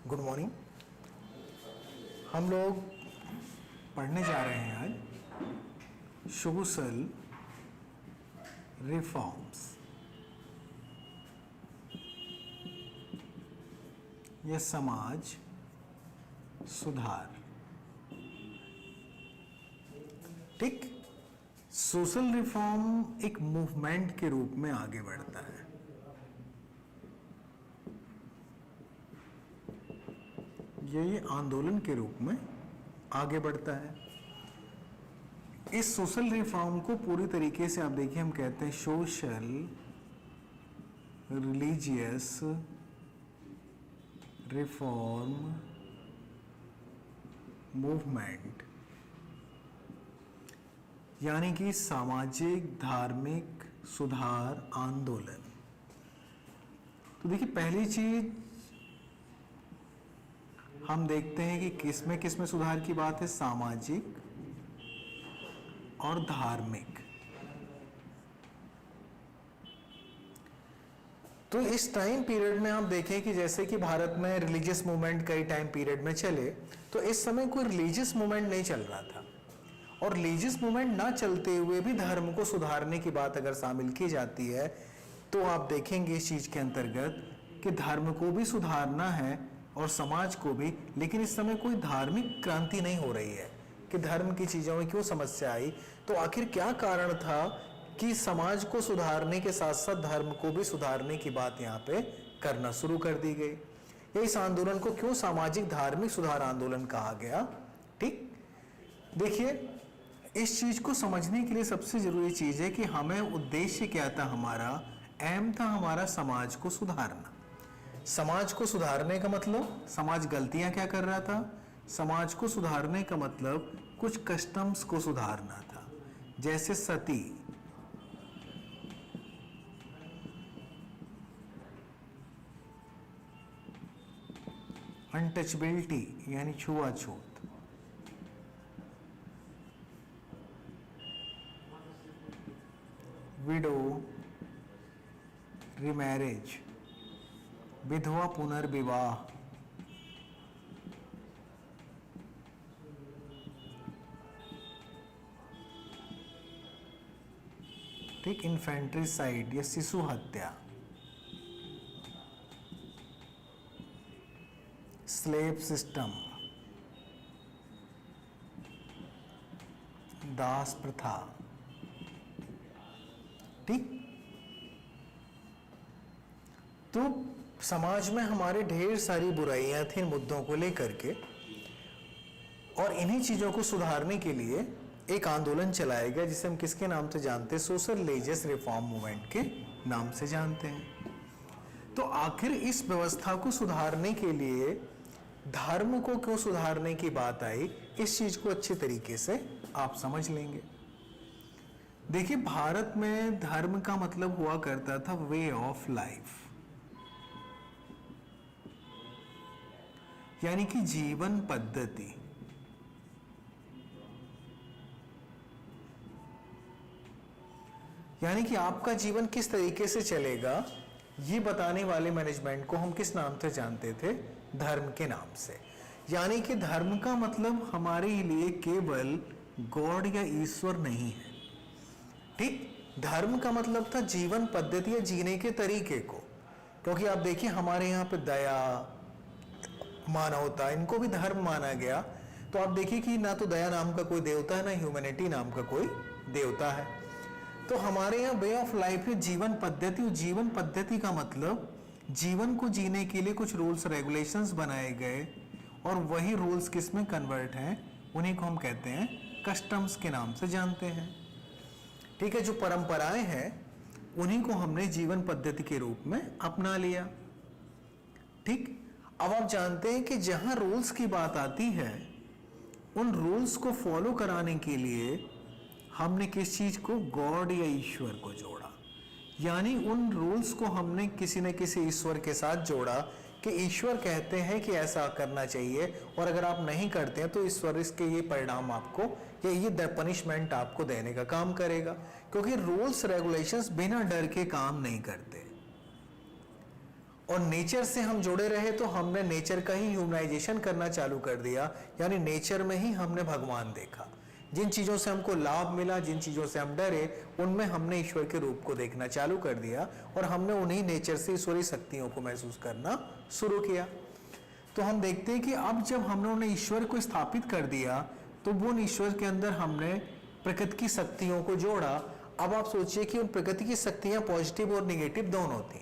Good morning. हम लोग पढ़ने जा रहे हैं आज सोशल रिफॉर्म्स या समाज सुधार। ठीक, सोशल रिफॉर्म एक मूवमेंट के रूप में आगे बढ़ता है। ये आंदोलन के रूप में आगे बढ़ता है। इस सोशल रिफॉर्म को पूरी तरीके से आप देखिए, हम कहते हैं सोशल रिलीजियस रिफॉर्म मूवमेंट, यानी कि सामाजिक धार्मिक सुधार आंदोलन। तो देखिए, पहली चीज हम देखते हैं कि किसमें सुधार की बात है, सामाजिक और धार्मिक। तो इस टाइम पीरियड में आप देखें कि जैसे कि भारत में रिलीजियस मूवमेंट कई टाइम पीरियड में चले, तो इस समय कोई रिलीजियस मूवमेंट नहीं चल रहा था। और रिलीजियस मूवमेंट ना चलते हुए भी धर्म को सुधारने की बात अगर शामिल की जाती है, तो आप देखेंगे इस चीज के अंतर्गत कि धर्म को भी सुधारना है और समाज को भी। लेकिन इस समय कोई धार्मिक क्रांति नहीं हो रही है कि धर्म की चीजों में क्यों समस्या आई। तो आखिर क्या कारण था कि समाज को सुधारने के साथ साथ धर्म को भी सुधारने की बात यहाँ पे करना शुरू कर दी गई। या इस आंदोलन को क्यों सामाजिक धार्मिक सुधार आंदोलन कहा गया। ठीक, देखिए, इस चीज को समझने के लिए सबसे जरूरी चीज है कि हमें उद्देश्य क्या था, हमारा एम था हमारा समाज को सुधारना। समाज को सुधारने का मतलब समाज गलतियां क्या कर रहा था, समाज को सुधारने का मतलब कुछ कस्टम्स को सुधारना था, जैसे सती, अनटचबिलिटी यानी छुआछूत, विडो रिमैरेज, विधवा पुनर्विवाह, ठीक, इन्फेंट्रीसाइड या शिशु हत्या, स्लेव सिस्टम, दास प्रथा। ठीक, तो समाज में हमारे ढेर सारी बुराइयां थी इन मुद्दों को लेकर के, और इन्हीं चीजों को सुधारने के लिए एक आंदोलन चलाया गया जिसे हम किसके नाम से जानते हैं, सोशल रिलीजियस रिफॉर्म मूवमेंट के नाम से जानते हैं। तो आखिर इस व्यवस्था को सुधारने के लिए धर्म को क्यों सुधारने की बात आई, इस चीज को अच्छे तरीके से आप समझ लेंगे। देखिए, भारत में धर्म का मतलब हुआ करता था वे ऑफ लाइफ, यानी कि जीवन पद्धति। यानी कि आपका जीवन किस तरीके से चलेगा, ये बताने वाले मैनेजमेंट को हम किस नाम से जानते थे, धर्म के नाम से। यानी कि धर्म का मतलब हमारे लिए केवल गॉड या ईश्वर नहीं है। ठीक, धर्म का मतलब था जीवन पद्धति या जीने के तरीके को। क्योंकि आप देखिए, हमारे यहाँ पे दया, मानवता, इनको भी धर्म माना गया। तो आप देखिए कि ना तो दया नाम का कोई देवता है, ना ह्यूमैनिटी नाम का कोई देवता है। तो हमारे यहाँ वे ऑफ लाइफ है जीवन पद्धति, और जीवन पद्धति का मतलब जीवन को जीने के लिए कुछ रूल्स रेगुलेशंस बनाए गए, और वही रूल्स किस में कन्वर्ट हैं, उन्हीं को हम कहते हैं कस्टम्स के नाम से जानते हैं। ठीक है, जो परंपराएं हैं उन्हीं को हमने जीवन पद्धति के रूप में अपना लिया। ठीक, अब आप जानते हैं कि जहां रूल्स की बात आती है, उन रूल्स को फॉलो कराने के लिए हमने किस चीज को, गॉड या ईश्वर को जोड़ा। यानी उन रूल्स को हमने किसी न किसी ईश्वर के साथ जोड़ा कि ईश्वर कहते हैं कि ऐसा करना चाहिए, और अगर आप नहीं करते हैं तो ईश्वर इसके ये परिणाम आपको, या ये पनिशमेंट आपको देने का काम करेगा। क्योंकि रूल्स रेगुलेशंस बिना डर के काम नहीं करते। और नेचर से हम जुड़े रहे तो हमने नेचर का ही ह्यूमनाइजेशन करना चालू कर दिया, यानी नेचर में ही हमने भगवान देखा। जिन चीज़ों से हमको लाभ मिला, जिन चीज़ों से हम डरे, उनमें हमने ईश्वर के रूप को देखना चालू कर दिया और हमने उन्हीं नेचर से ईश्वरीय शक्तियों को महसूस करना शुरू किया। तो हम देखते हैं कि अब जब हमने उन्हें ईश्वर को स्थापित कर दिया तो वो ईश्वर के अंदर हमने प्रकृति की शक्तियों को जोड़ा। अब आप सोचिए कि उन प्रकृति की शक्तियाँ पॉजिटिव और निगेटिव दोनों थी।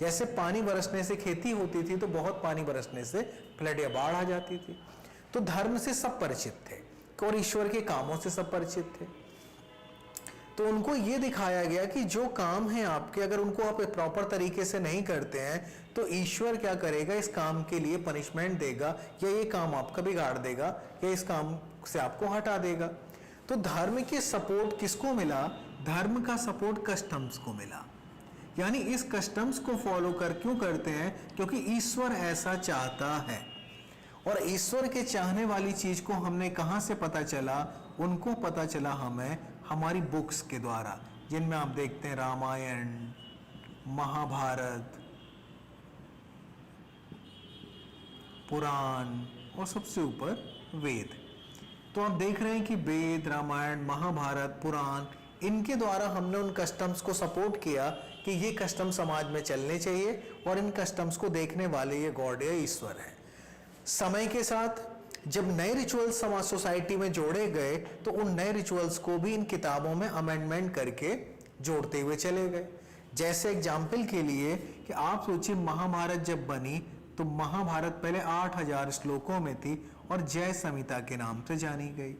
जैसे पानी बरसने से खेती होती थी तो बहुत पानी बरसने से फ्लड या बाढ़ आ जाती थी। तो धर्म से सब परिचित थे और ईश्वर के कामों से सब परिचित थे। तो उनको ये दिखाया गया कि जो काम है आपके, अगर उनको आप प्रॉपर तरीके से नहीं करते हैं तो ईश्वर क्या करेगा, इस काम के लिए पनिशमेंट देगा, या ये काम आपका बिगाड़ देगा, या इस काम से आपको हटा देगा। तो धर्म के सपोर्ट किसको मिला? धर्म का सपोर्ट कस्टम्स को मिला। यानी इस कस्टम्स को फॉलो कर क्यों करते हैं? क्योंकि ईश्वर ऐसा चाहता है। और ईश्वर के चाहने वाली चीज को हमने कहां से पता चला? उनको पता चला हमें हमारी बुक्स के द्वारा, जिनमें आप देखते हैं रामायण, महाभारत, पुराण और सबसे ऊपर वेद। तो आप देख रहे हैं कि वेद, रामायण, महाभारत, पुराण, इनके द्वारा हमने उन कस्टम्स को सपोर्ट किया कि ये कस्टम समाज में चलने चाहिए और इन कस्टम्स को देखने वाले ये गॉड या ईश्वर है। समय के साथ जब नए रिचुअल्स समाज सोसाइटी में जोड़े गए तो उन नए रिचुअल्स को भी इन किताबों में अमेंडमेंट करके जोड़ते हुए चले गए। जैसे एग्जाम्पल के लिए कि आप सोचिए महाभारत जब बनी तो महाभारत पहले 8000 श्लोकों में थी और जय संहिता के नाम से जानी गई।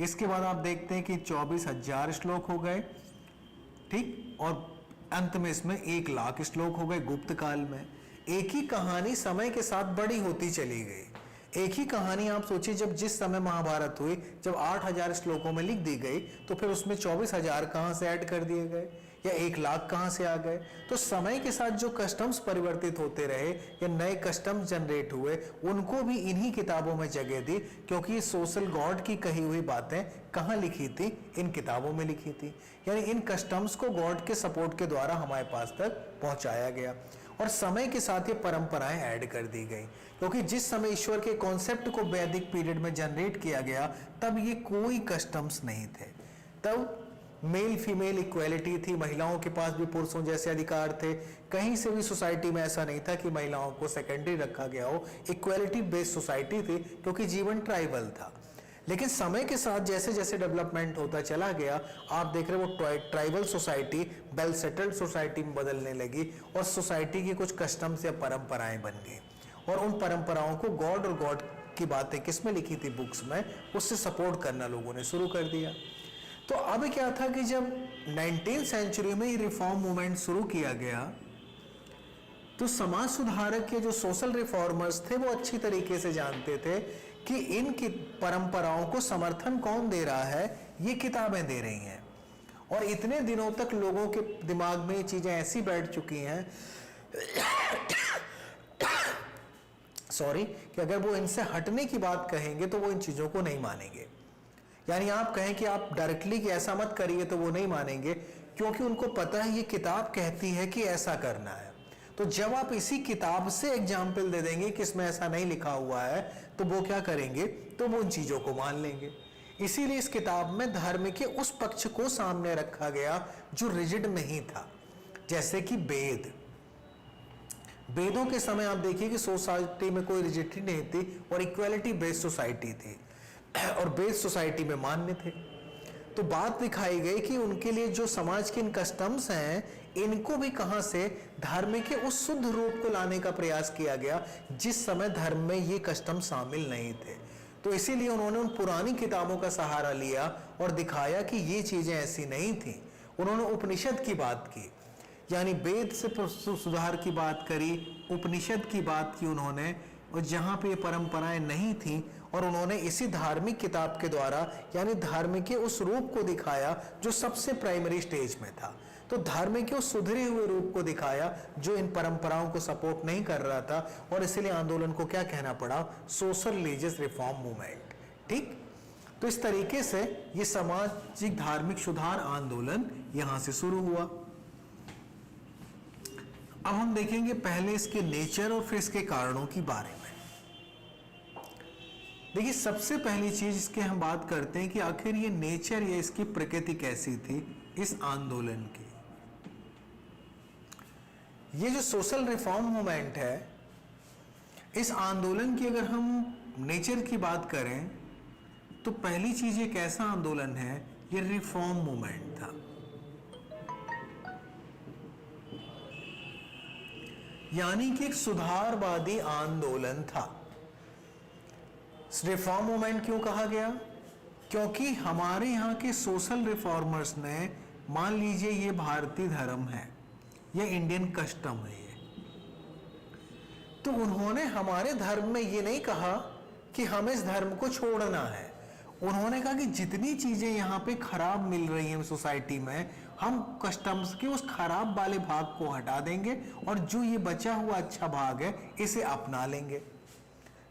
इसके बाद आप देखते हैं कि 24,000 श्लोक हो गए, ठीक, और अंत में इसमें 1,00,000 श्लोक हो गए गुप्त काल में। एक ही कहानी समय के साथ बड़ी होती चली गई। एक ही कहानी आप सोचिए, जब जिस समय महाभारत हुई, जब 8000 श्लोकों में लिख दी गई तो फिर उसमें 24,000 कहां से ऐड कर दिए गए या 1,00,000 कहां से आ गए? तो समय के साथ जो कस्टम्स परिवर्तित होते रहे या नए कस्टम्स जनरेट हुए, उनको भी इन्हीं किताबों में जगह दी, क्योंकि ये सोशल गॉड की कही हुई बातें कहाँ लिखी थी? इन किताबों में लिखी थी। यानी इन कस्टम्स को गॉड के सपोर्ट के द्वारा हमारे पास तक पहुंचाया गया और समय के साथ ये परंपराएं ऐड कर दी गई, क्योंकि जिस समय ईश्वर के कॉन्सेप्ट को वैदिक पीरियड में जनरेट किया गया तब ये कोई कस्टम्स नहीं थे। तब मेल फीमेल इक्वालिटी थी, महिलाओं के पास भी पुरुषों जैसे अधिकार थे। कहीं से भी सोसाइटी में ऐसा नहीं था कि महिलाओं को सेकेंडरी रखा गया हो। इक्वालिटी बेस्ड सोसाइटी थी क्योंकि जीवन ट्राइबल था। लेकिन समय के साथ जैसे जैसे डेवलपमेंट होता चला गया, आप देख रहे हो वो tribal society well settled society में बदलने लगी और सोसाइटी की कुछ कस्टम्स या परंपराएं बन गई और उन परंपराओं को गॉड और गॉड की बातें किसमें लिखी थी? बुक्स में, उससे सपोर्ट करना लोगों ने शुरू कर दिया। तो अब क्या था कि जब 19वीं सेंचुरी में ये रिफॉर्म मूवमेंट शुरू किया गया तो समाज सुधारक के जो सोशल रिफॉर्मर्स थे वो अच्छी तरीके से जानते थे कि इन परंपराओं को समर्थन कौन दे रहा है? ये किताबें दे रही हैं। और इतने दिनों तक लोगों के दिमाग में ये चीजें ऐसी बैठ चुकी हैं सॉरी, कि अगर वो इनसे हटने की बात कहेंगे तो वो इन चीजों को नहीं मानेंगे। यानी आप कहें कि आप डायरेक्टली कि ऐसा मत करिए तो वो नहीं मानेंगे, क्योंकि उनको पता है ये किताब कहती है कि ऐसा करना है। तो जब आप इसी किताब से एग्जाम्पल दे देंगे कि इसमें ऐसा नहीं लिखा हुआ है तो वो क्या करेंगे? तो वो उन चीजों को मान लेंगे। इसीलिए इस किताब में धर्म के उस पक्ष को सामने रखा गया जो रिजिड नहीं था, जैसे कि वेद। वेदों के समय आप देखिए कि सोसाइटी में कोई रिजिडिटी नहीं थी और इक्वालिटी बेस्ड सोसाइटी थी और वेद सोसाइटी में मान्य थे। तो बात दिखाई गई कि उनके लिए जो समाज के इन कस्टम्स हैं, इनको भी कहां से? धर्म के उस शुद्ध रूप को लाने का प्रयास किया गया जिस समय धर्म में ये कस्टम शामिल नहीं थे। तो इसीलिए उन्होंने उन पुरानी किताबों का सहारा लिया और दिखाया कि ये चीजें ऐसी नहीं थी। उन्होंने उपनिषद की बात की, यानी वेद से सुधार की बात करी, उपनिषद की बात की उन्होंने, और जहाँ पे ये परंपराएं नहीं थी, और उन्होंने इसी धार्मिक किताब के द्वारा यानी धर्म के उस रूप को दिखाया जो सबसे प्राइमरी स्टेज में था। तो धर्म के उस सुधरे हुए रूप को दिखाया जो इन परंपराओं को सपोर्ट नहीं कर रहा था, और इसलिए आंदोलन को क्या कहना पड़ा? Social religious reform movement. ठीक, तो इस तरीके से ये सामाजिक धार्मिक सुधार आंदोलन यहां से शुरू हुआ। अब हम देखेंगे पहले इसके नेचर और फिर इसके कारणों की बारे में। देखिए, सबसे पहली चीज इसके हम बात करते हैं कि आखिर ये नेचर या इसकी प्रकृति कैसी थी इस आंदोलन की। ये जो सोशल रिफॉर्म मूवमेंट है, इस आंदोलन की अगर हम नेचर की बात करें तो पहली चीज ये कैसा आंदोलन है, ये रिफॉर्म मूवमेंट था। यानी कि एक सुधारवादी आंदोलन था। रिफॉर्म मूवमेंट क्यों कहा गया? क्योंकि हमारे यहाँ के सोशल रिफॉर्मर्स ने, मान लीजिए ये भारतीय धर्म है, ये इंडियन कस्टम है, ये तो उन्होंने हमारे धर्म में ये नहीं कहा कि हमें इस धर्म को छोड़ना है। उन्होंने कहा कि जितनी चीजें यहाँ पे खराब मिल रही हैं सोसाइटी में, हम कस्टम्स के उस खराब वाले भाग को हटा देंगे और जो ये बचा हुआ अच्छा भाग है इसे अपना लेंगे।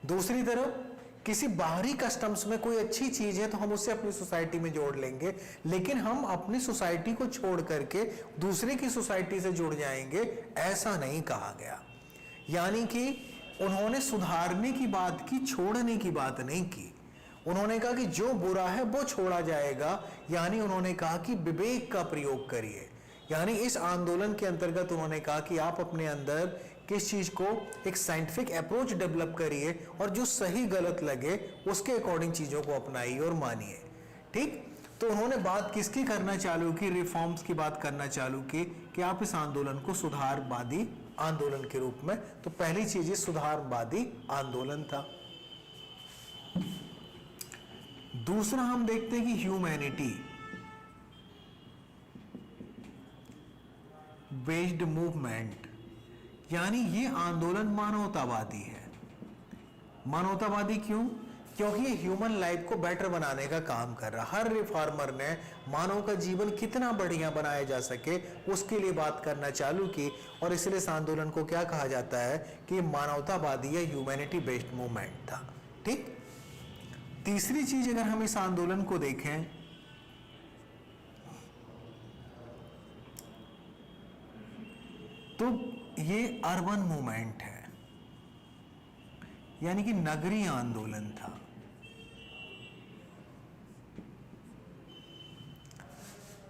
दूसरी तरफ किसी बाहरी कस्टम्स में कोई अच्छी चीज है तो हम उसे अपनी सोसाइटी में जोड़ लेंगे, लेकिन हम अपनी सोसाइटी को छोड़ करके दूसरे की सोसाइटी से जुड़ जाएंगे, ऐसा नहीं कहा गया। यानी कि उन्होंने सुधारने की बात की, छोड़ने की बात नहीं की। उन्होंने कहा कि जो बुरा है वो छोड़ा जाएगा, यानी उन्होंने कहा कि विवेक का प्रयोग करिए। यानी इस आंदोलन के अंतर्गत उन्होंने कहा कि आप अपने अंदर किस चीज को एक साइंटिफिक अप्रोच डेवलप करिए और जो सही गलत लगे उसके अकॉर्डिंग चीजों को अपनाइए और मानिए। ठीक, तो उन्होंने बात किसकी करना चालू की? रिफॉर्म्स की बात करना चालू की कि आप इस आंदोलन को सुधारवादी आंदोलन के रूप में, तो पहली चीज सुधारवादी आंदोलन था। दूसरा हम देखते हैं कि ह्यूमैनिटी बेस्ड मूवमेंट, यानी ये आंदोलन मानवतावादी है। मानवतावादी क्यों? क्योंकि ये ह्यूमन लाइफ को बेटर बनाने का काम कर रहा। हर रिफॉर्मर ने मानव का जीवन कितना बढ़िया बनाया जा सके उसके लिए बात करना चालू की, और इसलिए इस आंदोलन को क्या कहा जाता है कि मानवतावादी या ह्यूमैनिटी बेस्ड मूवमेंट था। ठीक, तीसरी चीज अगर हम इस आंदोलन को देखें तो ये अर्बन मूवमेंट है, यानी कि नगरीय आंदोलन था।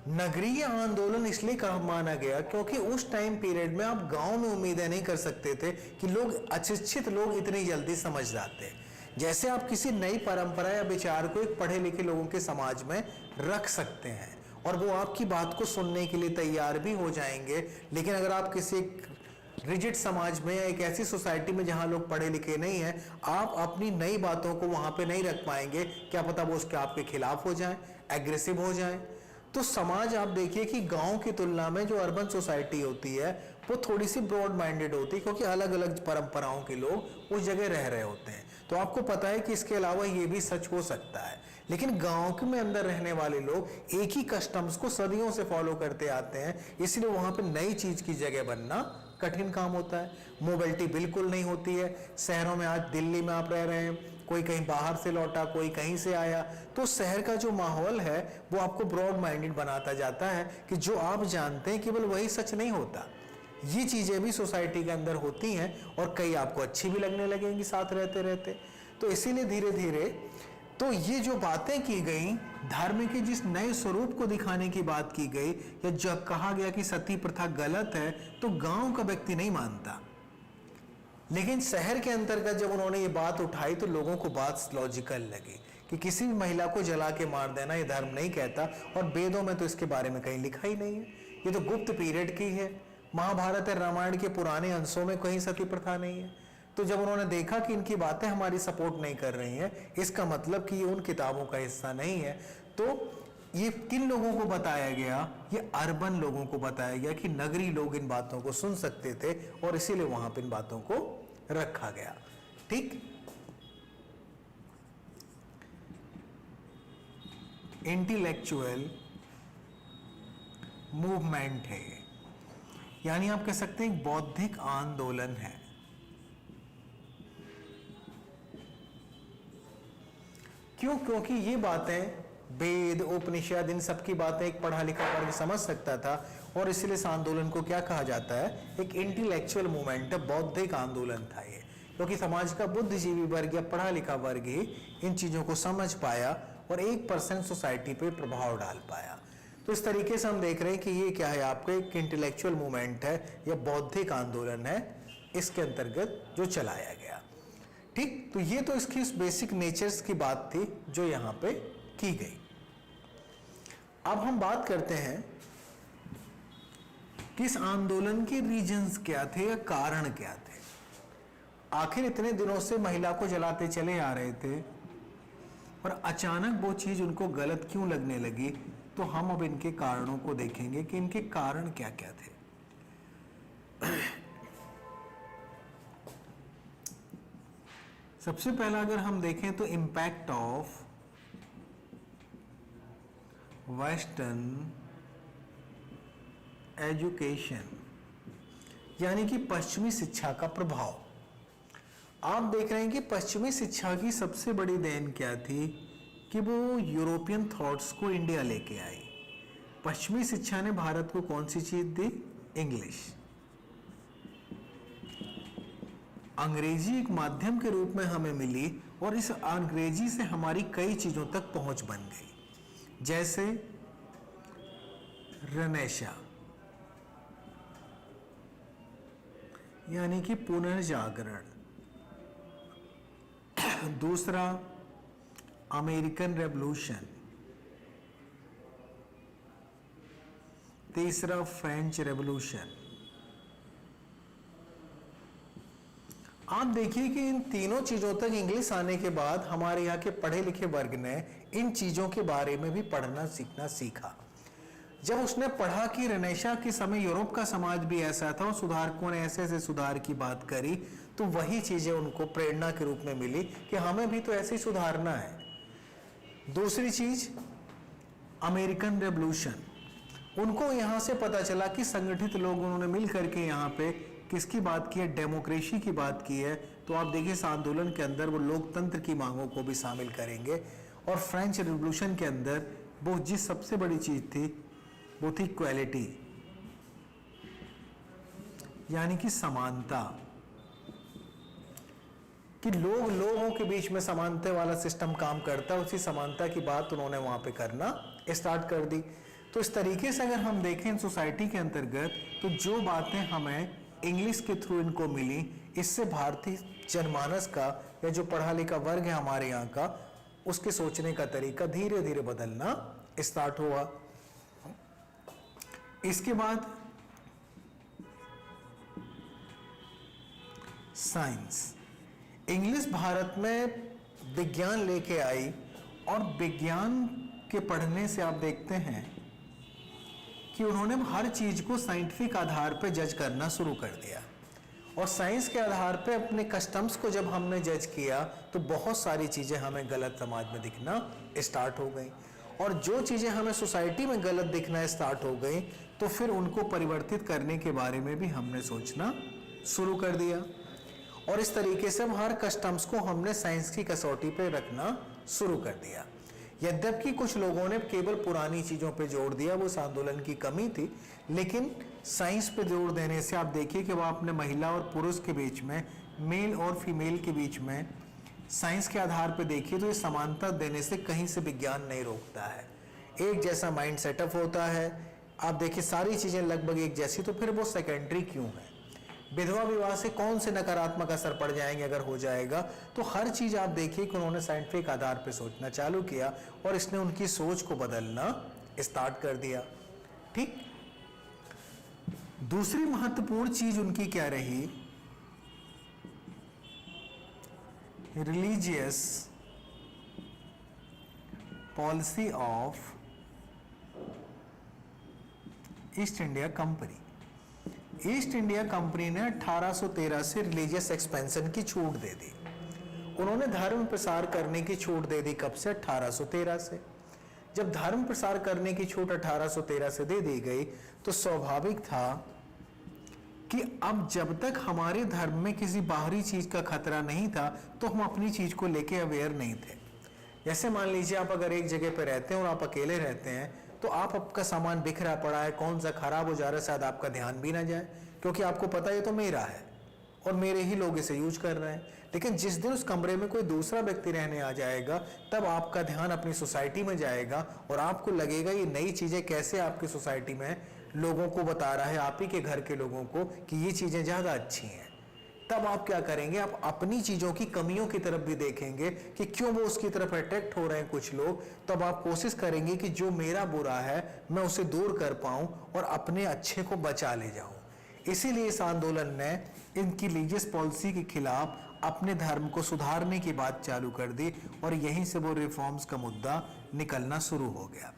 नगरीय आंदोलन इसलिए कहा माना गया क्योंकि उस टाइम पीरियड में आप गांव में उम्मीदें नहीं कर सकते थे कि लोग, अशिक्षित लोग इतनी जल्दी समझ जाते। जैसे आप किसी नई परंपरा या विचार को एक पढ़े लिखे लोगों के समाज में रख सकते हैं और वो आपकी बात को सुनने के लिए तैयार भी हो जाएंगे, लेकिन अगर आप किसी रिजिड समाज में या एक ऐसी सोसाइटी में जहां लोग पढ़े लिखे नहीं हैं, आप अपनी नई बातों को वहां पे नहीं रख पाएंगे। क्या पता वो उसके आपके खिलाफ हो जाएं, एग्रेसिव हो जाएं। तो समाज आप देखिए कि गांव की तुलना में जो अर्बन सोसाइटी होती है वो थोड़ी सी ब्रॉड माइंडेड होती है, क्योंकि अलग अलग परंपराओं के लोग उस जगह रह रहे होते हैं। तो आपको पता है कि इसके अलावा ये भी सच हो सकता है, लेकिन गांव के में अंदर रहने वाले लोग एक ही कस्टम्स को सदियों से फॉलो करते आते हैं, इसलिए वहां पे नई चीज की जगह बनना कठिन काम होता है। मोबिलिटी बिल्कुल नहीं होती है। शहरों में, आज दिल्ली में आप रह रहे हैं, कोई कहीं बाहर से लौटा, कोई कहीं से आया, तो शहर का जो माहौल है वो आपको ब्रॉड माइंडेड बनाता जाता है कि जो आप जानते हैं केवल वही सच नहीं होता। ये चीजें भी सोसाइटी के अंदर होती हैं और कई आपको अच्छी भी लगने लगेंगी साथ रहते रहते। तो इसीलिए धीरे धीरे तो ये जो बातें की गई, धर्म के जिस नए स्वरूप को दिखाने की बात की गई, या जब कहा गया कि सती प्रथा गलत है, तो गांव का व्यक्ति नहीं मानता, लेकिन शहर के अंतर्गत जब उन्होंने ये बात उठाई तो लोगों को बात लॉजिकल लगी कि किसी भी महिला को जला के मार देना ये धर्म नहीं कहता, और वेदों में तो इसके बारे में कहीं लिखा ही नहीं है। ये तो गुप्त पीरियड की है। महाभारत और रामायण के पुराने अंशों में कहीं सती प्रथा नहीं है। तो जब उन्होंने देखा कि इनकी बातें हमारी सपोर्ट नहीं कर रही हैं, इसका मतलब कि ये उन किताबों का हिस्सा नहीं है, तो ये किन लोगों को बताया गया? ये अर्बन लोगों को बताया गया कि नगरी लोग इन बातों को सुन सकते थे और इसीलिए वहां पर इन बातों को रखा गया। ठीक, इंटेलेक्चुअल मूवमेंट है, यानी आप कह सकते हैं एक बौद्धिक आंदोलन है। क्यों? क्योंकि ये बातें वेद, उपनिषद, इन सब की बातें एक पढ़ा लिखा वर्ग समझ सकता था और इसलिए इस आंदोलन को क्या कहा जाता है, एक इंटेलेक्चुअल मूवमेंट, बौद्धिक आंदोलन था ये, क्योंकि समाज का बुद्धिजीवी वर्ग या पढ़ा लिखा वर्ग ही इन चीज़ों को समझ पाया और 1% सोसाइटी पे प्रभाव डाल पाया। तो इस तरीके से हम देख रहे हैं कि ये क्या है, आपका एक इंटेलेक्चुअल मूवमेंट है या बौद्धिक आंदोलन है, इसके अंतर्गत जो चलाया गया। ठीक, तो ये तो इसकी बेसिक नेचर्स की बात थी जो यहाँ पे की गई। अब हम बात करते हैं कि इस आंदोलन के रीजंस क्या थे या कारण क्या थे। आखिर इतने दिनों से महिला को जलाते चले आ रहे थे और अचानक वो चीज उनको गलत क्यों लगने लगी, तो हम अब इनके कारणों को देखेंगे कि इनके कारण क्या क्या थे। सबसे पहला अगर हम देखें तो इम्पैक्ट ऑफ वेस्टर्न एजुकेशन, यानी कि पश्चिमी शिक्षा का प्रभाव। आप देख रहे हैं कि पश्चिमी शिक्षा की सबसे बड़ी देन क्या थी कि वो यूरोपियन थॉट्स को इंडिया लेके आई। पश्चिमी शिक्षा ने भारत को कौन सी चीज दी, इंग्लिश। अंग्रेजी एक माध्यम के रूप में हमें मिली और इस अंग्रेजी से हमारी कई चीजों तक पहुंच बन गई, जैसे रेनेसां यानी कि पुनर्जागरण, दूसरा अमेरिकन रेवोल्यूशन, तीसरा फ्रेंच रेवोल्यूशन। आप देखिए कि इन तीनों चीजों तक इंग्लिश आने के बाद हमारे यहाँ के पढ़े लिखे वर्ग ने इन चीजों के बारे में भी पढ़ना सीखना सीखा। जब उसने पढ़ा कि रेनेसां के समय यूरोप का समाज भी ऐसा था और सुधारकों ने ऐसे ऐसे सुधार की बात करी, तो वही चीजें उनको प्रेरणा के रूप में मिली कि हमें भी तो ऐसे ही सुधारना है। दूसरी चीज अमेरिकन रेवोल्यूशन, उनको यहाँ से पता चला कि संगठित लोग उन्होंने मिल करके यहाँ पे किसकी बात की है, डेमोक्रेसी की बात की है। तो आप देखिए इस आंदोलन के अंदर वो लोकतंत्र की मांगों को भी शामिल करेंगे। और फ्रेंच रिवॉल्यूशन के अंदर वो जिस सबसे बड़ी चीज थी वो थी इक्वालिटी, यानी कि समानता, कि लोगों के बीच में समानता वाला सिस्टम काम करता है। उसी समानता की बात उन्होंने वहां पे करना स्टार्ट कर दी। तो इस तरीके से अगर हम देखें सोसाइटी के अंतर्गत, तो जो बातें हमें इंग्लिश के थ्रू इनको मिली, इससे भारतीय जनमानस का या जो पढ़ा लिखा वर्ग है हमारे यहाँ का, उसके सोचने का तरीका धीरे धीरे बदलना स्टार्ट हुआ। इसके बाद साइंस, इंग्लिश भारत में विज्ञान लेके आई और विज्ञान के पढ़ने से आप देखते हैं कि उन्होंने हर चीज को साइंटिफिक आधार पर जज करना शुरू कर दिया। और साइंस के आधार पे अपने कस्टम्स को जब हमने जज किया तो बहुत सारी चीजें हमें गलत समाज में दिखना स्टार्ट हो गई। और जो चीजें हमें सोसाइटी में गलत दिखना स्टार्ट हो गई, तो फिर उनको परिवर्तित करने के बारे में भी हमने सोचना शुरू कर दिया। और इस तरीके से हर कस्टम्स को हमने साइंस की कसौटी पे रखना शुरू कर दिया। यद्यपि कुछ लोगों ने केवल पुरानी चीजों पे जोर दिया, वो इस आंदोलन की कमी थी, लेकिन साइंस पे जोर देने से आप देखिए कि वह अपने महिला और पुरुष के बीच में, मेल और फीमेल के बीच में साइंस के आधार पे देखिए तो ये समानता देने से कहीं से विज्ञान नहीं रोकता है। एक जैसा माइंड सेटअप होता है। आप देखिए सारी चीजें लगभग एक जैसी, तो फिर वो सेकेंडरी क्यों है? विधवा विवाह से कौन से नकारात्मक असर पड़ जाएंगे अगर हो जाएगा? तो हर चीज आप देखिए कि उन्होंने साइंटिफिक आधार पर सोचना चालू किया और इसने उनकी सोच को बदलना स्टार्ट कर दिया। ठीक, दूसरी महत्वपूर्ण चीज उनकी क्या रही? Religious policy of east India company. East India company ने 1813 से रिलीजियस एक्सपेंशन की छूट दे दी। उन्होंने धर्म प्रसार करने की छूट दे दी। कब से? 1813 से। जब धर्म प्रसार करने की छूट 1813 से दे दी गई तो स्वाभाविक था कि अब जब तक हमारे धर्म में किसी बाहरी चीज का खतरा नहीं था तो हम अपनी चीज को लेके अवेयर नहीं थे। जैसे मान लीजिए आप अगर एक जगह पे रहते हैं और आप अकेले रहते हैं तो आपका सामान बिखरा पड़ा है, कौन सा खराब हो जा रहा है, शायद आपका ध्यान भी ना जाए, क्योंकि आपको पता है ये तो मेरा है और मेरे ही लोग इसे यूज कर रहे हैं। लेकिन जिस दिन उस कमरे में कोई दूसरा व्यक्ति रहने आ जाएगा, तब आपका ध्यान अपनी सोसाइटी में जाएगा और आपको लगेगा ये नई चीजें कैसे आपकी सोसाइटी में लोगों को बता रहा है, आप ही के घर के लोगों को, कि ये चीजें ज्यादा अच्छी हैं। तब आप क्या करेंगे, आप अपनी चीजों की कमियों की तरफ भी देखेंगे कि क्यों वो उसकी तरफ अट्रैक्ट हो रहे हैं कुछ लोग। तब आप कोशिश करेंगे कि जो मेरा बुरा है मैं उसे दूर कर पाऊं और अपने अच्छे को बचा ले जाऊं। इसीलिए इस आंदोलन ने इनकी रिलीजियस पॉलिसी के खिलाफ अपने धर्म को सुधारने की बात चालू कर दी और यहीं से वो रिफॉर्म्स का मुद्दा निकलना शुरू हो गया।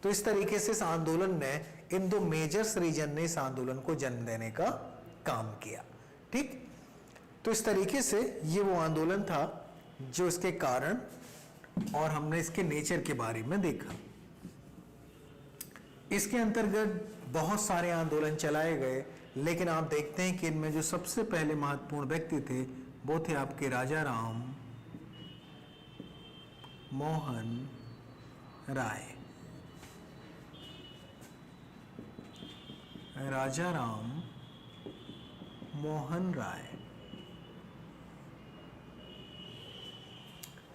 तो इस तरीके से इस आंदोलन ने, इन दो मेजर्स रीजन ने इस आंदोलन को जन्म देने का काम किया। ठीक, तो इस तरीके से ये वो आंदोलन था जो इसके कारण और हमने इसके नेचर के बारे में देखा। इसके अंतर्गत बहुत सारे आंदोलन चलाए गए, लेकिन आप देखते हैं कि इनमें जो सबसे पहले महत्वपूर्ण व्यक्ति थे वो थे आपके राजा राम मोहन राय। राजा राम मोहन राय।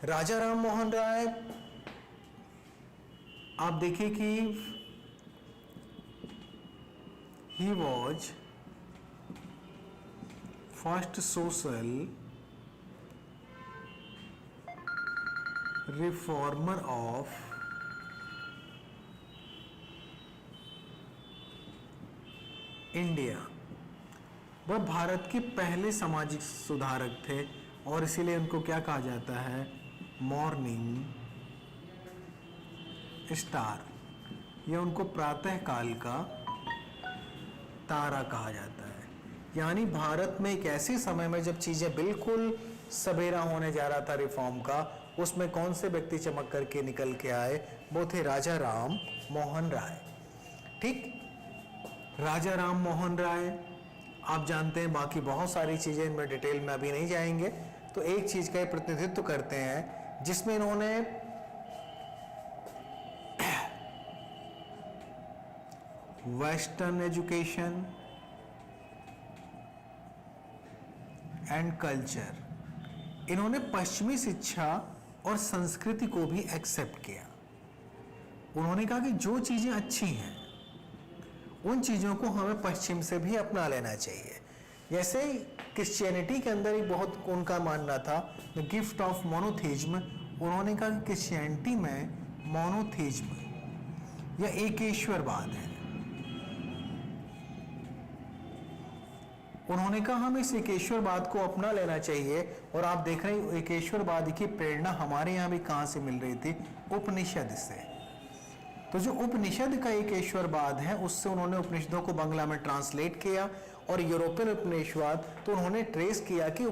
राजा राम मोहन राय, आप देखिए कि he was first social reformer of India. वह भारत के पहले सामाजिक सुधारक थे और इसीलिए उनको क्या कहा जाता है, मॉर्निंग स्टार, यह उनको प्रातः काल का तारा कहा जाता है। यानी भारत में एक ऐसे समय में जब चीजें बिल्कुल सवेरा होने जा रहा था रिफॉर्म का, उसमें कौन से व्यक्ति चमक करके निकल के आए, वो थे राजा राम मोहन राय। ठीक, राजा राम मोहन राय आप जानते हैं, बाकी बहुत सारी चीजें इनमें डिटेल में अभी नहीं जाएंगे। तो एक चीज का प्रतिनिधित्व करते हैं जिसमें इन्होंने वेस्टर्न एजुकेशन एंड कल्चर, इन्होंने पश्चिमी शिक्षा और संस्कृति को भी एक्सेप्ट किया। उन्होंने कहा कि जो चीजें अच्छी हैं उन चीजों को हमें पश्चिम से भी अपना लेना चाहिए। जैसे क्रिश्चियनिटी के अंदर एक बहुत उनका मानना था द गिफ्ट ऑफ मोनोथीज्म। उन्होंने कहा कि क्रिश्चियनिटी में मोनोथीज्म या एकेश्वरवाद है। उन्होंने कहा हमें इस एकेश्वरवाद को अपना लेना चाहिए। और आप देख रहे हैं एकेश्वरवाद की प्रेरणा हमारे यहाँ भी कहाँ से मिल रही थी, उपनिषद से। तो जो उपनिषद का एकेश्वरवाद है, उससे उन्होंने उपनिषदों को बांग्ला में ट्रांसलेट किया और यूरोपियन उपनिषदवाद, तो उन्होंने ट्रेस किया कि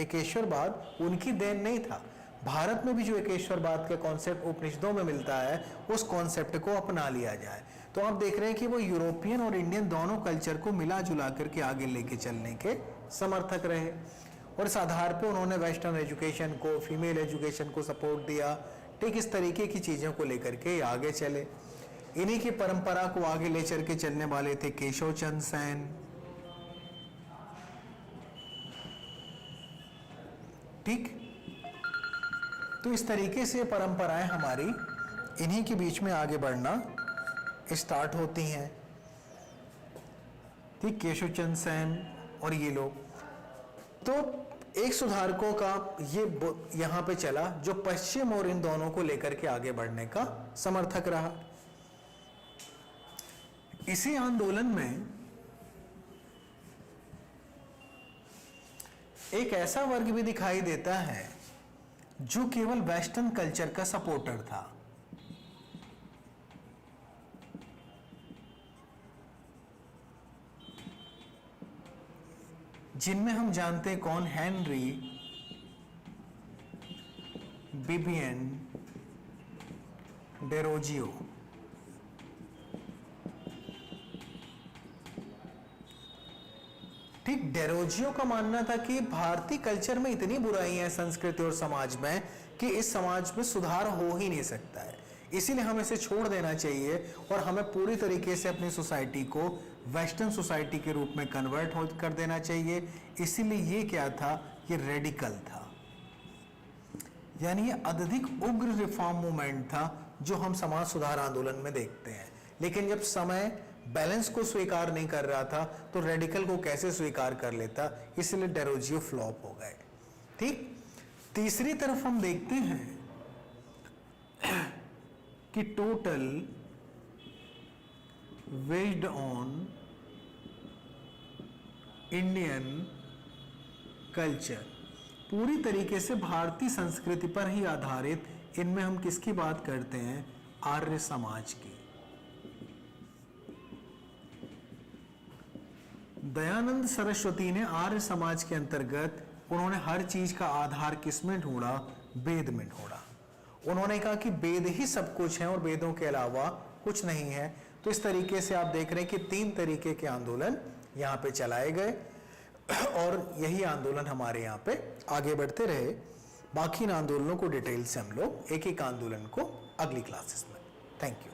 एकेश्वरवाद उनकी देन नहीं था। भारत में भी जो एकेश्वरवाद का कॉन्सेप्ट उपनिषदों में मिलता है, उस कॉन्सेप्ट को अपना लिया जाए। तो आप देख रहे हैं कि वो यूरोपियन और इंडियन दोनों कल्चर को मिला जुला करके आगे लेके चलने के समर्थक रहे। और इस आधार पे उन्होंने वेस्टर्न एजुकेशन को, फीमेल एजुकेशन को सपोर्ट दिया। ठीक, इस तरीके की चीज़ों को लेकर के आगे चले। इन्हीं की परंपरा को आगे ले चल के चलने वाले थे केशव चंद्र सेन। ठीक, तो इस तरीके से परंपराएं हमारी इन्हीं के बीच में आगे बढ़ना स्टार्ट होती हैं। ठीक, केशव चंद्र सेन और ये लोग। तो एक सुधारकों का ये यहां पे चला जो पश्चिम और इन दोनों को लेकर के आगे बढ़ने का समर्थक रहा। इसी आंदोलन में एक ऐसा वर्ग भी दिखाई देता है जो केवल वेस्टर्न कल्चर का सपोर्टर था। जिनमें हम जानते हैं कौन, हेनरी बिबियन डेरोजियो। ठीक, डेरोजियो का मानना था कि भारतीय कल्चर में इतनी बुराई है संस्कृति और समाज में कि इस समाज में सुधार हो ही नहीं सकता है। इसीलिए हमें इसे छोड़ देना चाहिए और हमें पूरी तरीके से अपनी सोसाइटी को वेस्टर्न सोसाइटी के रूप में कन्वर्ट कर देना चाहिए। इसीलिए ये क्या था, ये रेडिकल था, यानी ये अत्यधिक उग्र रिफॉर्म मूवमेंट था जो हम समाज सुधार आंदोलन में देखते हैं। लेकिन जब समय बैलेंस को स्वीकार नहीं कर रहा था तो रेडिकल को कैसे स्वीकार कर लेता, इसलिए डेरोजियो फ्लॉप हो गए। ठीक, तीसरी तरफ हम देखते हैं कि total based on Indian culture, पूरी तरीके से भारतीय संस्कृति पर ही आधारित, इनमें हम किसकी बात करते हैं, आर्य समाज की। दयानंद सरस्वती ने आर्य समाज के अंतर्गत उन्होंने हर चीज का आधार किसमें ढूंढा, वेद में ढूंढा। उन्होंने कहा कि वेद ही सब कुछ है और वेदों के अलावा कुछ नहीं है। तो इस तरीके से आप देख रहे हैं कि 3 तरीके के आंदोलन यहाँ पे चलाए गए और यही आंदोलन हमारे यहाँ पे आगे बढ़ते रहे। बाकी इन आंदोलनों को डिटेल से हम लोग एक एक आंदोलन को अगली क्लासेस में। Thank you.